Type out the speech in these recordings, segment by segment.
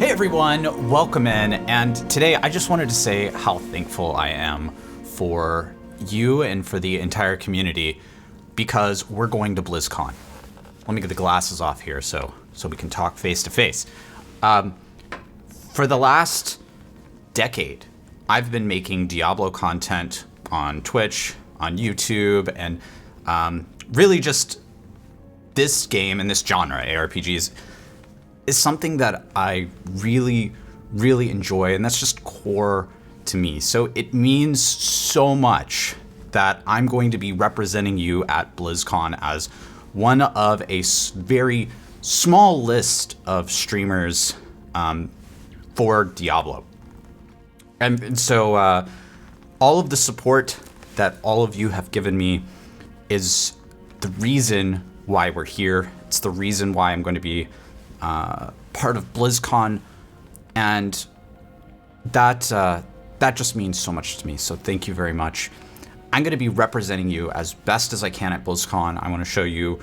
Hey everyone, welcome in, and today I just wanted to say how thankful I am for you and for the entire community because we're going to BlizzCon. Let me get the glasses off here so we can talk face to face. For the last decade, I've been making Diablo content on Twitch, on YouTube, and really just this game and this genre, ARPGs, is something that I really, really enjoy, and that's just core to me. So it means so much that I'm going to be representing you at BlizzCon as one of a very small list of streamers for Diablo. And so all of the support that all of you have given me is the reason why we're here. It's the reason why I'm going to be part of BlizzCon, and that just means so much to me. So thank you very much. I'm going to be representing you as best as I can at BlizzCon. I want to show you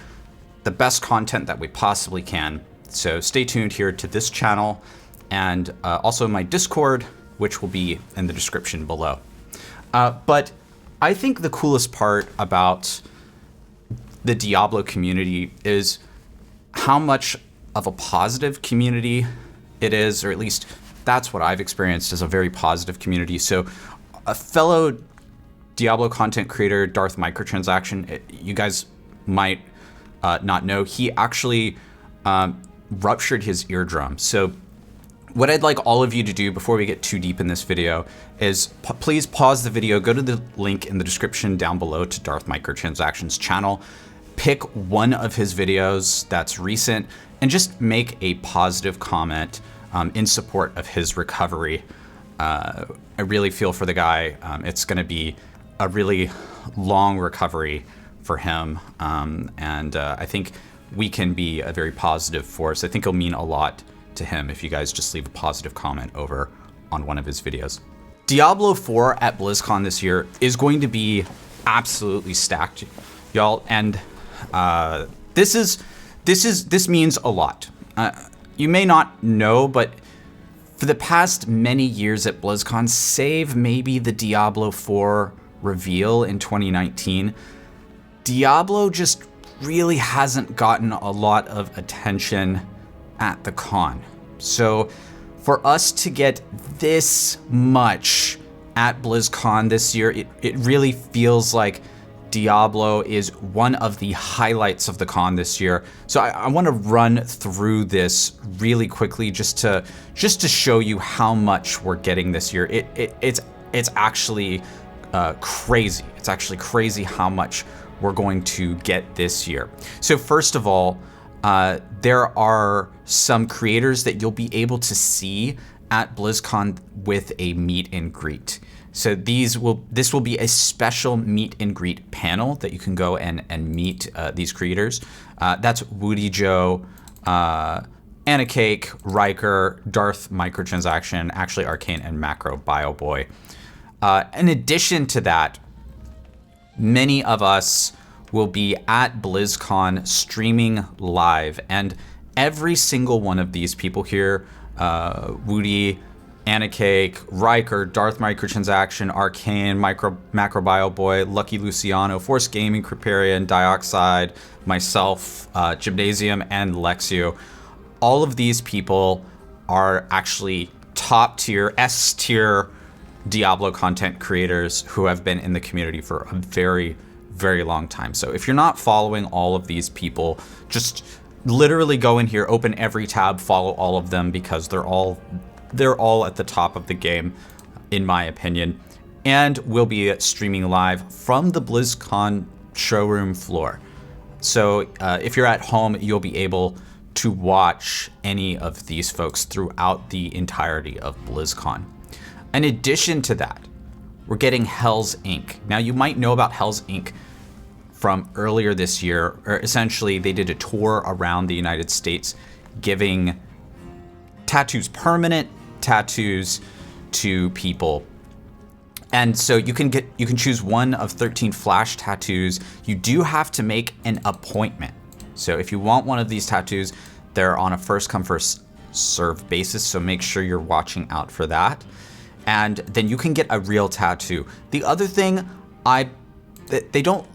the best content that we possibly can. So stay tuned here to this channel and also my Discord, which will be in the description below. But I think the coolest part about the Diablo community is how much of a positive community it is, or at least that's what I've experienced as a very positive community. So a fellow Diablo content creator, Darth Microtransaction, you guys might not know, he actually ruptured his eardrum. So what I'd like all of you to do before we get too deep in this video is please pause the video, go to the link in the description down below to Darth Microtransaction's channel, pick one of his videos that's recent, and just make a positive comment in support of his recovery. I really feel for the guy. It's going to be a really long recovery for him, and I think we can be a very positive force. I think it'll mean a lot to him if you guys just leave a positive comment over on one of his videos. Diablo 4 at BlizzCon this year is going to be absolutely stacked, y'all, and this means a lot. You may not know, but for the past many years at BlizzCon, save maybe the Diablo 4 reveal in 2019, Diablo just really hasn't gotten a lot of attention at the con. So for us to get this much at BlizzCon this year, it really feels like Diablo is one of the highlights of the con this year. So I want to run through this really quickly just to show you how much we're getting this year. It's actually crazy. It's actually crazy how much we're going to get this year. So first of all, there are some creators that you'll be able to see at BlizzCon with a meet and greet. So this will be a special meet and greet panel that you can go and meet these creators. That's Woody Joe, Anna Cake, Riker, Darth Microtransaction, actually Arcane, and Macro BioBoy. In addition to that, many of us will be at BlizzCon streaming live, and every single one of these people here, Woody, Anna Cake, Riker, Darth Microtransaction, Arcane, Macro BioBoy, Lucky Luciano, Force Gaming, Creparian, Dioxide, myself, Gymnasium, and Lexio. All of these people are actually top tier, S tier Diablo content creators who have been in the community for a very, very long time. So if you're not following all of these people, just literally go in here, open every tab, follow all of them, because they're all at the top of the game, in my opinion. And we'll be streaming live from the BlizzCon showroom floor. So if you're at home, you'll be able to watch any of these folks throughout the entirety of BlizzCon. In addition to that, we're getting Hell's Inc. Now, you might know about Hell's Inc. from earlier this year, or essentially they did a tour around the United States giving tattoos, permanent tattoos, to people. And so you can choose one of 13 flash tattoos. You do have to make an appointment. So if you want one of these tattoos, they're on a first come first serve basis, so make sure you're watching out for that. And then you can get a real tattoo. The other thing, they don't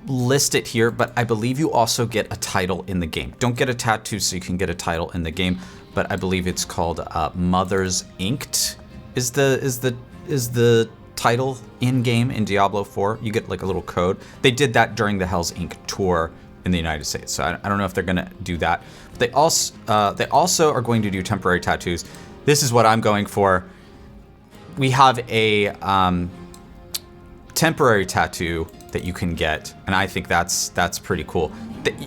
list it here, but I believe you also get a title in the game. Don't get a tattoo so you can get a title in the game, but I believe it's called Mother's Inked is the title in game in Diablo 4. You get like a little code. They did that during the Hell's Ink tour in the United States, so I don't know if they're gonna do that. But they also are going to do temporary tattoos. This is what I'm going for. We have a temporary tattoo that you can get, and I think that's pretty cool.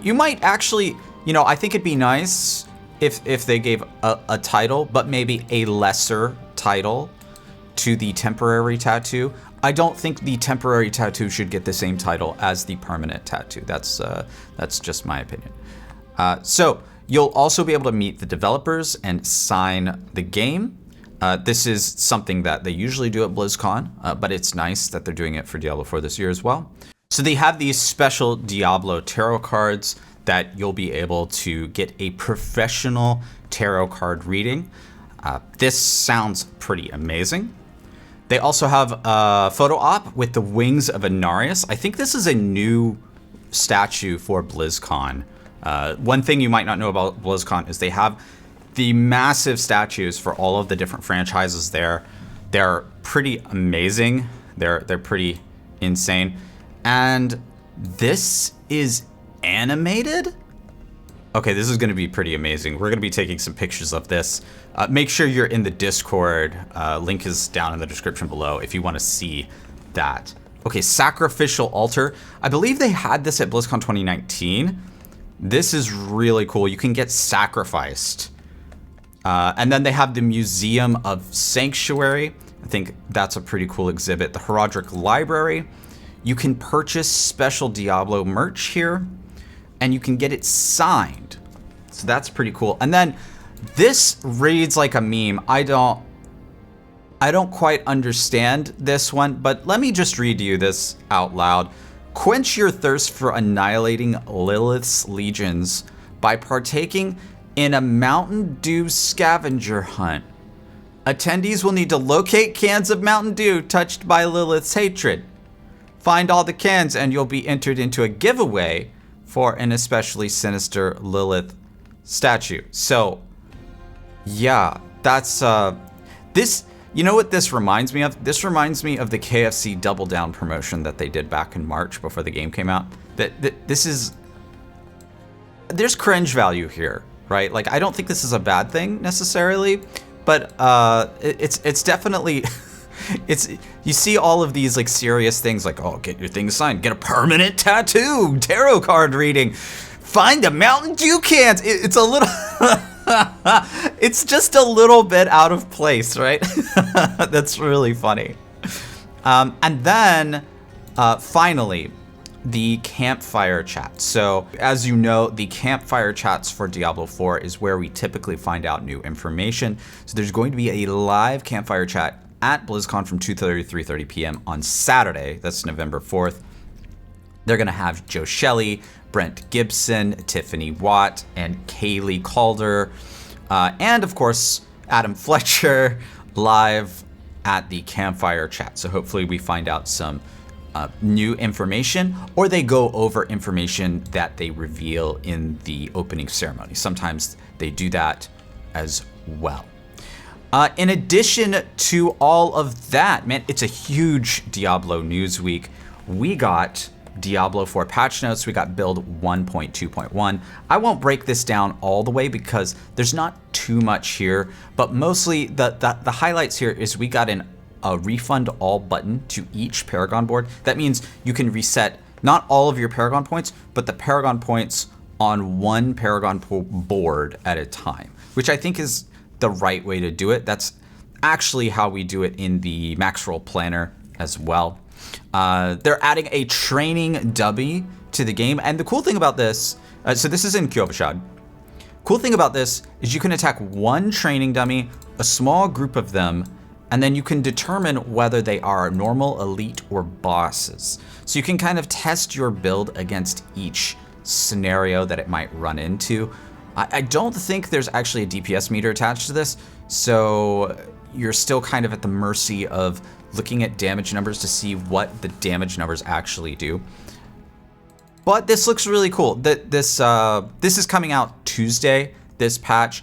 You might actually, I think it'd be nice if they gave a title, but maybe a lesser title to the temporary tattoo. I don't think the temporary tattoo should get the same title as the permanent tattoo. That's just my opinion. So you'll also be able to meet the developers and sign the game. This is something that they usually do at BlizzCon, but it's nice that they're doing it for Diablo 4 this year as well. So they have these special Diablo tarot cards that you'll be able to get a professional tarot card reading. This sounds pretty amazing. They also have a photo op with the wings of Inarius. I think this is a new statue for BlizzCon. One thing you might not know about BlizzCon is they have the massive statues for all of the different franchises there. They're pretty amazing. They're pretty insane. And this is animated? Okay, this is going to be pretty amazing. We're going to be taking some pictures of this. Make sure you're in the Discord. Link is down in the description below if you want to see that. Okay, Sacrificial Altar. I believe they had this at BlizzCon 2019. This is really cool. You can get sacrificed. And then they have the Museum of Sanctuary. I think that's a pretty cool exhibit. The Herodic Library. You can purchase special Diablo merch here, and you can get it signed. So that's pretty cool. And then this reads like a meme. I don't quite understand this one, but let me just read you this out loud. Quench your thirst for annihilating Lilith's legions by partaking in a Mountain Dew scavenger hunt. Attendees will need to locate cans of Mountain Dew touched by Lilith's hatred. Find all the cans and you'll be entered into a giveaway for an especially sinister Lilith statue. So, yeah, that's this. You know what this reminds me of? This reminds me of the KFC Double Down promotion that they did back in March before the game came out. There's cringe value here, right? Like, I don't think this is a bad thing necessarily, but it's definitely. You see all of these like serious things like, oh, get your thing signed, get a permanent tattoo, tarot card reading, find the Mountain Dew cans. It's a little, it's just a little bit out of place, right? That's really funny. And then finally, the campfire chat. So as you know, the campfire chats for Diablo 4 is where we typically find out new information. So there's going to be a live campfire chat at BlizzCon from 2:30 to 3:30 p.m. on Saturday. That's November 4th. They're going to have Joe Shelley, Brent Gibson, Tiffany Watt, and Kaylee Calder, and of course, Adam Fletcher live at the campfire chat. So hopefully we find out some new information, or they go over information that they reveal in the opening ceremony. Sometimes they do that as well. In addition to all of that, man, it's a huge Diablo news week. We got Diablo 4 patch notes. We got build 1.2.1. I won't break this down all the way because there's not too much here, but mostly the highlights here is we got a refund all button to each Paragon board. That means you can reset not all of your Paragon points, but the Paragon points on one Paragon board at a time, which I think is the right way to do it. That's actually how we do it in the MAXROLL planner as well. They're adding a training dummy to the game, and the cool thing about this, so this is in Kyovashad. Cool thing about this is you can attack one training dummy, a small group of them, and then you can determine whether they are normal, elite, or bosses. So you can kind of test your build against each scenario that it might run into. I don't think there's actually a DPS meter attached to this, so you're still kind of at the mercy of looking at damage numbers to see what the damage numbers actually do. But this looks really cool. This is coming out Tuesday, this patch.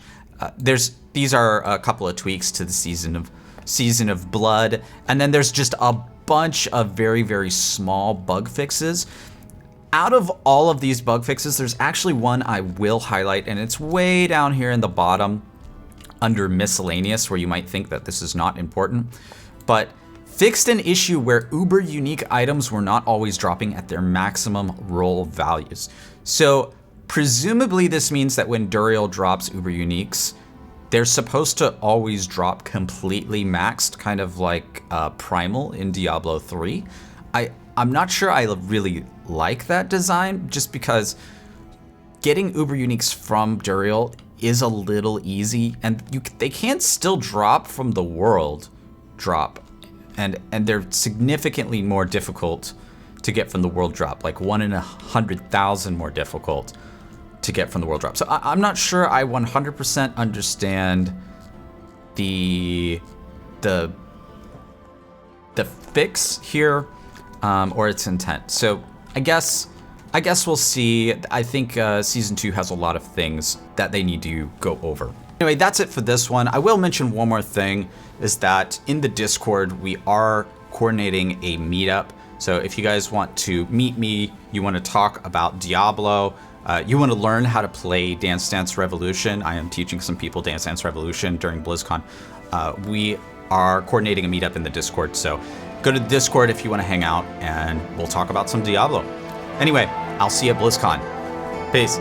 These are a couple of tweaks to the Season of Blood, and then there's just a bunch of very, very small bug fixes. Out of all of these bug fixes, there's actually one I will highlight, and it's way down here in the bottom under miscellaneous, where you might think that this is not important, but fixed an issue where uber unique items were not always dropping at their maximum roll values. So presumably this means that when Duriel drops uber uniques, they're supposed to always drop completely maxed, kind of like Primal in Diablo 3. I'm not sure I really like that design, just because getting uber uniques from Duriel is a little easy, and they can still drop from the world drop, and they're significantly more difficult to get from the world drop, like 1 in 100,000 more difficult to get from the world drop. So I'm not sure I 100% understand the fix here, or its intent. So I guess we'll see. I think Season 2 has a lot of things that they need to go over. Anyway, that's it for this one. I will mention one more thing, is that in the Discord, we are coordinating a meetup. So if you guys want to meet me, you want to talk about Diablo, you want to learn how to play Dance Dance Revolution. I am teaching some people Dance Dance Revolution during BlizzCon. We are coordinating a meetup in the Discord, so go to the Discord if you want to hang out, and we'll talk about some Diablo. Anyway, I'll see you at BlizzCon. Peace.